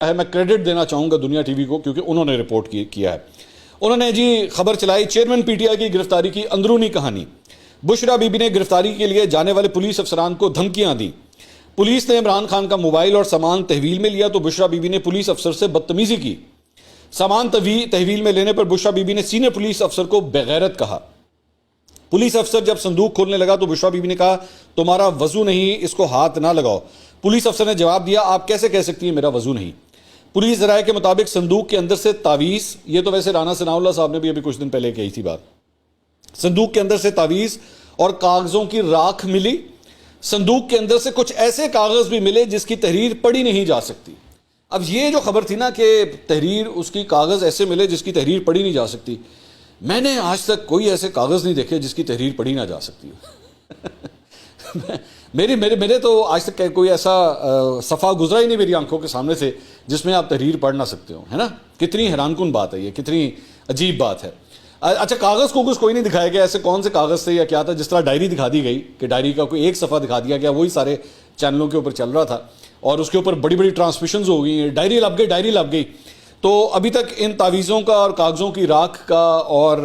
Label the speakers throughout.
Speaker 1: ہے. میں کریڈٹ دینا چاہوں گا دنیا ٹی وی کو کیونکہ انہوں نے رپورٹ کیا ہے. انہوں نے جی خبر چلائی چیئرمین پی ٹی آئی کی گرفتاری کی اندرونی کہانی. بشرا بی بی نے گرفتاری کے لیے جانے والے پولیس افسران کو دھمکیاں دیں. پولیس نے عمران خان کا موبائل اور سامان تحویل میں لیا تو بشرا بی بی نے پولیس افسر سے بدتمیزی کی. سامان تحویل میں لینے پر بشرا بی بی نے سینئر پولیس افسر کو بغیرت کہا. پولیس افسر جب صندوق کھولنے لگا تو بشرا بی بی نے کہا تمہارا وضو نہیں, اس کو ہاتھ نہ لگاؤ. پولیس افسر نے جواب دیا آپ کیسے کہہ سکتی ہیں میرا وضو نہیں. پولیس ذرائع کے مطابق صندوق کے اندر سے تعویذ, یہ تو ویسے رانا ثناء اللہ صاحب نے بھی ابھی کچھ دن پہلے کہی تھی بات, صندوق کے اندر سے تعویذ اور کاغذوں کی راکھ ملی. صندوق کے اندر سے کچھ ایسے کاغذ بھی ملے جس کی تحریر پڑھی نہیں جا سکتی. اب یہ جو خبر تھی نا کہ تحریر اس کی کاغذ ایسے ملے جس کی تحریر پڑھی نہیں جا سکتی, میں نے آج تک کوئی ایسے کاغذ نہیں دیکھے جس کی تحریر پڑھی نہ جا سکتی. میرے تو آج تک کوئی ایسا صفحہ گزرا ہی نہیں میری آنکھوں کے سامنے سے جس میں آپ تحریر پڑھ نہ سکتے ہو, ہے نا. کتنی حیران کن بات ہے یہ, کتنی عجیب بات ہے. اچھا کاغذ کو کوئی نہیں دکھایا گیا, ایسے کون سے کاغذ تھے یا کیا تھا. جس طرح ڈائری دکھا دی گئی کہ ڈائری کا کوئی ایک صفحہ دکھا دیا گیا, وہی سارے چینلوں کے اوپر چل رہا تھا اور اس کے اوپر بڑی بڑی ٹرانسمیشنز ہو گئی, ڈائری لب گئی. تو ابھی تک ان تعویذوں کا اور کاغذوں کی راکھ کا اور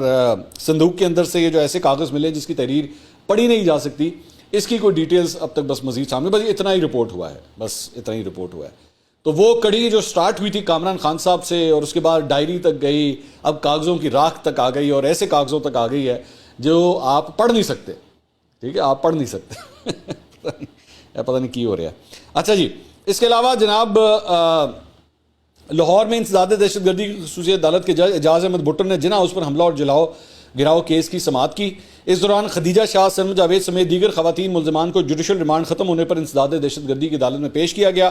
Speaker 1: صندوق کے اندر سے یہ جو ایسے کاغذ ملے جس کی تحریر پڑھی نہیں جا سکتی, اس کی کوئی ڈیٹیلز اب تک بس مزید سامنے, بس اتنا ہی رپورٹ ہوا ہے. تو وہ کڑی جو سٹارٹ ہوئی تھی کامران خان صاحب سے اور اس کے بعد ڈائری تک گئی, اب کاغذوں کی راکھ تک آ گئی اور ایسے کاغذوں تک آ گئی ہے جو آپ پڑھ نہیں سکتے. ٹھیک ہے, آپ پڑھ نہیں سکتے. پتہ نہیں کی ہو رہا ہے. اچھا جی, اس کے علاوہ جناب لاہور میں انسداد دہشت گردی کی خصوصی عدالت کے جج اعجاز احمد بھٹو نے جناح ہاؤس پر حملہ اور جلاؤ گراؤ کیس کی سماعت کی. اس دوران خدیجہ شاہ, سلمی جاوید سمیت دیگر خواتین ملزمان کو جوڈیشل ریمانڈ ختم ہونے پر انسداد دہشت گردی کی عدالت میں پیش کیا گیا.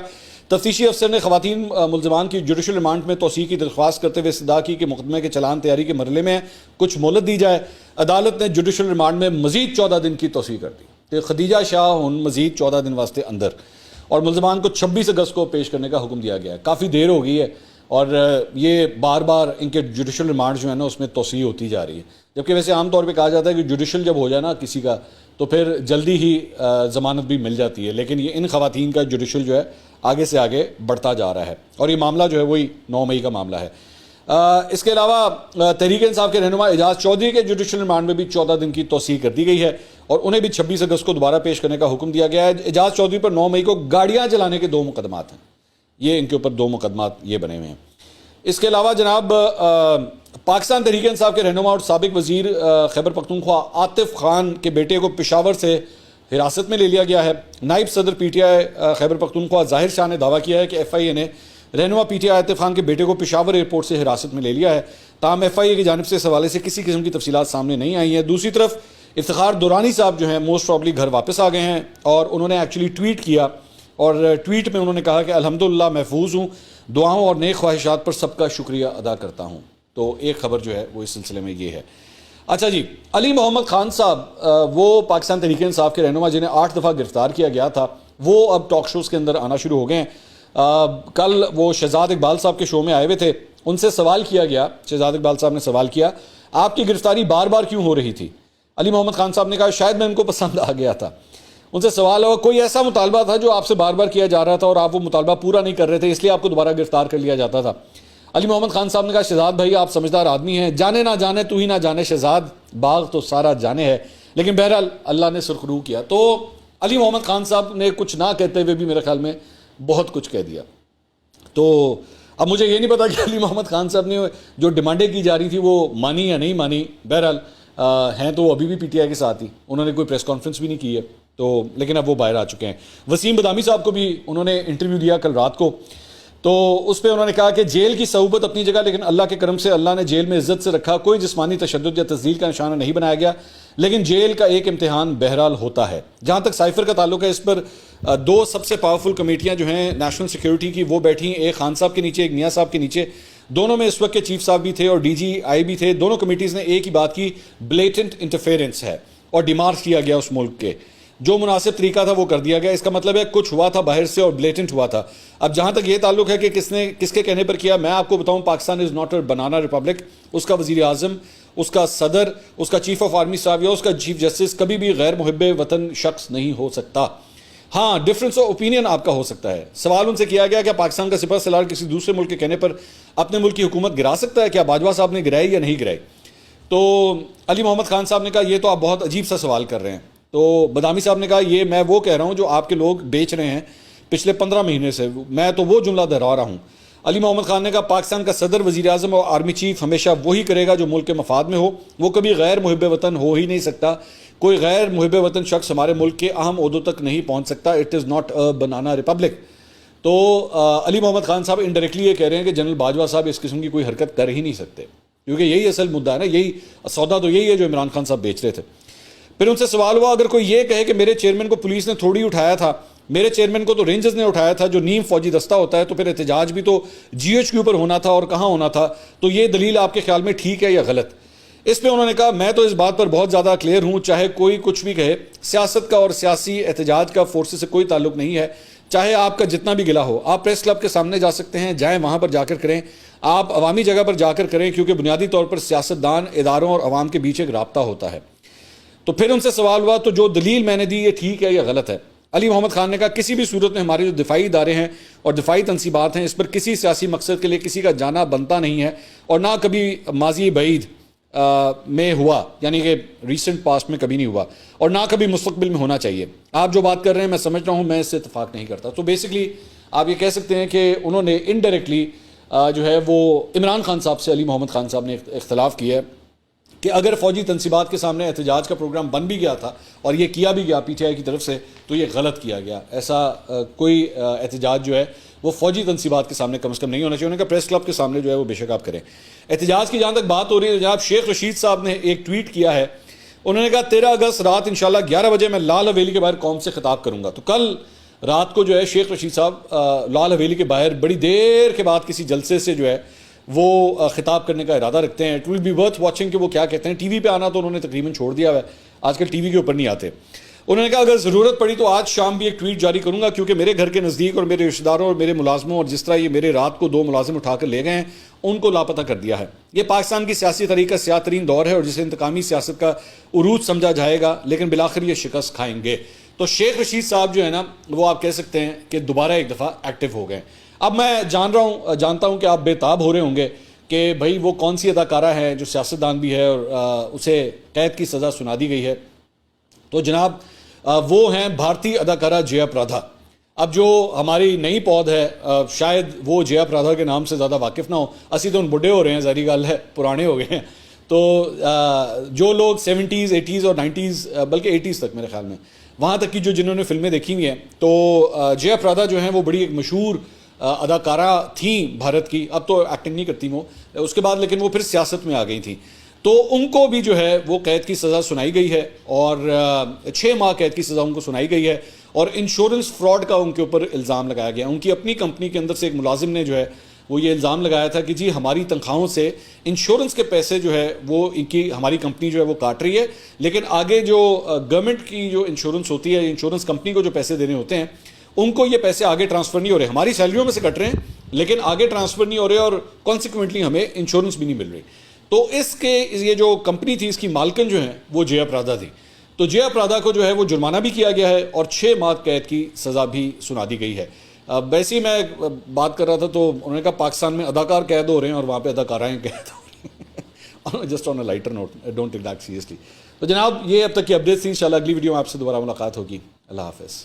Speaker 1: تفتیشی افسر نے خواتین ملزمان کی جوڈیشل ریمانڈ میں توسیع کی درخواست کرتے ہوئے استدعا کی کہ مقدمے کے چلان تیاری کے مرحلے میں کچھ مہلت دی جائے. عدالت نے جوڈیشل ریمانڈ میں مزید 14 دن کی توسیع کر دی کہ خدیجہ شاہ مزید 14 دن واسطے اندر, اور ملزمان کو 26 اگست کو پیش کرنے کا حکم دیا گیا ہے. کافی دیر ہو گئی ہے اور یہ بار بار ان کے جوڈیشل ریمانڈ جو ہے نا اس میں توسیع ہوتی جا رہی ہے, جبکہ ویسے عام طور پہ کہا جاتا ہے کہ جوڈیشل جب ہو جائے نا کسی کا تو پھر جلدی ہی ضمانت بھی مل جاتی ہے, لیکن یہ ان خواتین کا جوڈیشل جو ہے آگے سے آگے بڑھتا جا رہا ہے اور یہ معاملہ جو ہے وہی 9 مئی کا معاملہ ہے. اس کے علاوہ تحریک انصاف کے رہنما اعجاز چودھری کے جوڈیشل ریمانڈ میں بھی 14 دن کی توسیع کر دی گئی ہے اور انہیں بھی 26 اگست کو دوبارہ پیش کرنے کا حکم دیا گیا ہے. اعجاز چودھری پر 9 مئی کو گاڑیاں چلانے کے 2 مقدمات ہیں, یہ ان کے اوپر 2 مقدمات یہ بنے ہوئے ہیں. اس کے علاوہ جناب پاکستان تحریک انصاف کے رہنما اور سابق وزیر خیبر پختونخوا عاطف خان کے بیٹے کو پشاور سے حراست میں لے لیا گیا ہے. نائب صدر P T I Khyber Pakhtunkhwa ظاہر شاہ نے دعویٰ کیا ہے کہ ایف آئی اے نے رہنما P T I Atif Khan کے بیٹے کو پشاور ایئرپورٹ سے حراست میں لے لیا ہے. تاہم ایف آئی اے کی جانب سے اس حوالے سے کسی قسم کی تفصیلات سامنے نہیں آئی ہیں. دوسری طرف افتخار دورانی صاحب جو ہیں موسٹ پرابلی گھر واپس آ گئے ہیں اور انہوں نے ایکچولی ٹویٹ کیا اور ٹویٹ میں انہوں نے کہا کہ الحمدللہ محفوظ ہوں, دعاؤں اور نیک خواہشات پر سب کا شکریہ ادا کرتا ہوں. تو ایک خبر جو ہے وہ اس سلسلے میں یہ ہے. اچھا جی, علی محمد خان صاحب وہ پاکستان تحریک انصاف کے رہنما جنہیں 8 دفعہ گرفتار کیا گیا تھا, وہ اب ٹاک شوز کے اندر آنا شروع ہو گئے ہیں. کل وہ شہزاد اقبال صاحب کے شو میں آئے ہوئے تھے, ان سے سوال کیا گیا, شہزاد اقبال صاحب نے سوال کیا آپ کی گرفتاری بار بار کیوں ہو رہی تھی. علی محمد خان صاحب نے کہا شاید میں ان کو پسند آ گیا تھا. ان سے سوال ہوا کوئی ایسا مطالبہ تھا جو آپ سے بار بار کیا جا رہا تھا اور آپ وہ مطالبہ پورا نہیں کر رہے تھے اس لیے آپ کو دوبارہ گرفتار کر لیا جاتا تھا. علی محمد خان صاحب نے کہا شہزاد بھائی آپ سمجھدار آدمی ہیں, جانے نہ جانے تو ہی نہ جانے شہزاد, باغ تو سارا جانے ہے, لیکن بہرحال اللہ نے سرخرو کیا. تو علی محمد خان صاحب نے کچھ نہ کہتے ہوئے بھی میرے خیال میں بہت کچھ کہہ دیا. تو اب مجھے یہ نہیں پتا کہ علی محمد خان صاحب نے جو ڈیمانڈیں کی جا رہی تھی وہ مانی یا نہیں مانی. بہرحال ہیں تو وہ ابھی بھی پی ٹی آئی کے ساتھ ہی, انہوں نے کوئی پریس کانفرنس بھی نہیں کی ہے تو, لیکن اب وہ باہر آ چکے ہیں. وسیم بدامی صاحب کو بھی انہوں نے انٹرویو دیا کل رات کو, تو اس پہ انہوں نے کہا کہ جیل کی صحبت اپنی جگہ, لیکن اللہ کے کرم سے اللہ نے جیل میں عزت سے رکھا, کوئی جسمانی تشدد یا تذلیل کا نشانہ نہیں بنایا گیا, لیکن جیل کا ایک امتحان بہرحال ہوتا ہے. جہاں تک سائفر کا تعلق ہے, اس پر 2 سب سے پاورفل کمیٹیاں جو ہیں نیشنل سیکیورٹی کی وہ بیٹھی ہیں, ایک خان صاحب کے نیچے ایک میاں صاحب کے نیچے, دونوں میں اس وقت کے چیف صاحب بھی تھے اور ڈی جی آئی بھی تھے. دونوں کمیٹیز نے ایک ہی بات کی, بلیٹنٹ انٹرفیرنس ہے اور ڈیمارچ کیا گیا اس ملک کے, جو مناسب طریقہ تھا وہ کر دیا گیا. اس کا مطلب ہے کچھ ہوا تھا باہر سے اور بلیٹنٹ ہوا تھا. اب جہاں تک یہ تعلق ہے کہ کس کے کہنے پر کیا, میں آپ کو بتاؤں Pakistan is not a banana republic. اس کا وزیر اعظم, اس کا صدر, اس کا چیف آف آرمی اسٹاف یا اس کا چیف جسٹس کبھی بھی غیر محب وطن شخص نہیں ہو سکتا. ہاں ڈفرینس آف اوپینین آپ کا ہو سکتا ہے. سوال ان سے کیا گیا کہ پاکستان کا سپہ سالار کسی دوسرے ملک کے کہنے پر اپنے ملک کی حکومت گرا سکتا ہے؟ کیا باجوہ صاحب نے گرائی یا نہیں گرائی؟ تو علی محمد خان صاحب نے کہا یہ تو آپ بہت عجیب سا سوال کر رہے ہیں. تو بدامی صاحب نے کہا یہ میں وہ کہہ رہا ہوں جو آپ کے لوگ بیچ رہے ہیں پچھلے 15 مہینے سے, میں تو وہ جملہ دہرا رہا ہوں. علی محمد خان نے کہا پاکستان کا صدر, وزیر اعظم اور آرمی چیف ہمیشہ وہی کرے گا جو ملک کے مفاد میں ہو, وہ کبھی غیر محب وطن ہو ہی نہیں سکتا. کوئی غیر محب وطن شخص ہمارے ملک کے اہم عہدوں تک نہیں پہنچ سکتا. It is not a banana republic. تو علی محمد خان صاحب انڈائریکٹلی یہ کہہ رہے ہیں کہ جنرل باجوہ صاحب اس قسم کی کوئی حرکت کر ہی نہیں سکتے, کیونکہ یہی اصل مدعا ہے نا, یہی سودا تو یہی ہے جو عمران خان صاحب بیچ رہے تھے. پھر ان سے سوال ہوا اگر کوئی یہ کہے کہ میرے چیئرمین کو پولیس نے تھوڑی اٹھایا تھا, میرے چیئرمین کو تو رینجرز نے اٹھایا تھا جو نیم فوجی دستہ ہوتا ہے, تو پھر احتجاج بھی تو جی ایچ کیو پر ہونا تھا اور کہاں ہونا تھا, تو یہ دلیل آپ کے خیال میں ٹھیک ہے یا غلط؟ اس پہ انہوں نے کہا میں تو اس بات پر بہت زیادہ کلیئر ہوں, چاہے کوئی کچھ بھی کہے, سیاست کا اور سیاسی احتجاج کا فورسز سے کوئی تعلق نہیں ہے. چاہے آپ کا جتنا بھی گلا ہو, آپ پریس کلب کے سامنے جا سکتے ہیں, جائیں وہاں پر جا کر کریں, آپ عوامی جگہ پر جا کر کریں, کیونکہ بنیادی طور پر سیاستدان, اداروں اور عوام کے بیچ ایک رابطہ ہوتا ہے. تو پھر ان سے سوال ہوا تو جو دلیل میں نے دی یہ ٹھیک ہے یا غلط ہے؟ علی محمد خان نے کہا کسی بھی صورت میں ہمارے جو دفاعی ادارے ہیں اور دفاعی تنصیبات ہیں اس پر کسی سیاسی مقصد کے لیے کسی کا جانا بنتا نہیں ہے, اور نہ کبھی ماضی بعید میں ہوا, یعنی کہ ریسنٹ پاسٹ میں کبھی نہیں ہوا, اور نہ کبھی مستقبل میں ہونا چاہیے. آپ جو بات کر رہے ہیں میں سمجھ رہا ہوں, میں اس سے اتفاق نہیں کرتا. تو بیسکلی آپ یہ کہہ سکتے ہیں کہ انہوں نے انڈائریکٹلی جو ہے وہ عمران خان صاحب سے, علی محمد خان صاحب نے اختلاف کیا ہے کہ اگر فوجی تنصیبات کے سامنے احتجاج کا پروگرام بن بھی گیا تھا اور یہ کیا بھی گیا پی ٹی آئی کی طرف سے, تو یہ غلط کیا گیا. ایسا کوئی احتجاج جو ہے وہ فوجی تنصیبات کے سامنے کم از کم نہیں ہونا چاہیے. انہوں نے کہا پریس کلب کے سامنے جو ہے وہ بے شک آپ کریں. احتجاج کی جہاں تک بات ہو رہی ہے, جناب شیخ رشید صاحب نے ایک ٹویٹ کیا ہے. انہوں نے کہا 13 اگست رات انشاءاللہ 11 بجے میں لال حویلی کے باہر قوم سے خطاب کروں گا. تو کل رات کو جو ہے شیخ رشید صاحب لال حویلی کے باہر بڑی دیر کے بعد کسی جلسے سے جو ہے وہ خطاب کرنے کا ارادہ رکھتے ہیں. It will be worth watching کہ وہ کیا کہتے ہیں. ٹی وی پہ آنا تو انہوں نے تقریباً چھوڑ دیا ہے, آج کل ٹی وی کے اوپر نہیں آتے. انہوں نے کہا اگر ضرورت پڑی تو آج شام بھی ایک ٹویٹ جاری کروں گا, کیونکہ میرے گھر کے نزدیک اور میرے رشتہ داروں اور میرے ملازموں, اور جس طرح یہ میرے رات کو 2 ملازم اٹھا کر لے گئے ہیں, ان کو لاپتہ کر دیا ہے. یہ پاکستان کی سیاسی تاریخ کا سیاہ ترین دور ہے اور جسے انتقامی سیاست کا عروج سمجھا جائے گا, لیکن بالآخر یہ شکست کھائیں گے. تو شیخ رشید صاحب جو ہے نا وہ آپ کہہ سکتے ہیں کہ دوبارہ ایک دفعہ ایکٹیو ہو گئے. اب میں جانتا ہوں کہ آپ بے تاب ہو رہے ہوں گے کہ بھائی وہ کون سی اداکارہ ہے جو سیاستدان بھی ہے اور اسے قید کی سزا سنا دی گئی ہے. تو جناب وہ ہیں بھارتی اداکارہ جیا پرادھا. اب جو ہماری نئی پود ہے شاید وہ جیا پرادھا کے نام سے زیادہ واقف نہ ہو, اسی تو ان بڈھے ہو رہے ہیں, ظاہری گل ہے پرانے ہو گئے ہیں. تو جو لوگ 70s 80s اور 90s بلکہ 80s تک میرے خیال میں وہاں تک کی جنہوں نے فلمیں دیکھی ہوئی ہیں, تو جیا پرادھا جو ہیں وہ بڑی ایک مشہور اداکارہ تھیں بھارت کی. اب تو ایکٹنگ نہیں کرتی وہ اس کے بعد, لیکن وہ پھر سیاست میں آ گئی تھیں. تو ان کو بھی جو ہے وہ قید کی سزا سنائی گئی ہے, اور 6 ماہ قید کی سزا ان کو سنائی گئی ہے, اور انشورنس فراڈ کا ان کے اوپر الزام لگایا گیا. ان کی اپنی کمپنی کے اندر سے ایک ملازم نے جو ہے وہ یہ الزام لگایا تھا کہ جی ہماری تنخواہوں سے انشورنس کے پیسے جو ہے وہ ان کی ہماری کمپنی جو ہے وہ کاٹ رہی ہے, لیکن آگے جو گورنمنٹ کی جو انشورنس ہوتی ہے, انشورنس کمپنی کو جو پیسے دینے ہوتے ہیں ان کو یہ پیسے آگے ٹرانسفر نہیں ہو رہے. ہماری سیلریوں میں سے کٹ رہے ہیں لیکن آگے ٹرانسفر نہیں ہو رہے, اور کانسیکوینٹلی ہمیں انشورنس بھی نہیں مل رہی. تو اس کے یہ جو کمپنی تھی اس کی مالکن جو ہیں وہ جیا پرادھا تھی. تو جیا پرادھا کو جو ہے وہ جرمانہ بھی کیا گیا ہے اور 6 ماہ قید کی سزا بھی سنا دی گئی ہے. ویسے ہی میں بات کر رہا تھا تو انہوں نے کہا پاکستان میں اداکار قید ہو رہے ہیں اور وہاں پہ اداکارائیں قید ہو رہی ہیں. Just on a lighter note, don't take that seriously. تو جناب یہ اب تک کی اپڈیٹ تھی. انشاءاللہ اگلی ویڈیو میں آپ سے دوبارہ ملاقات ہوگی. اللہ حافظ.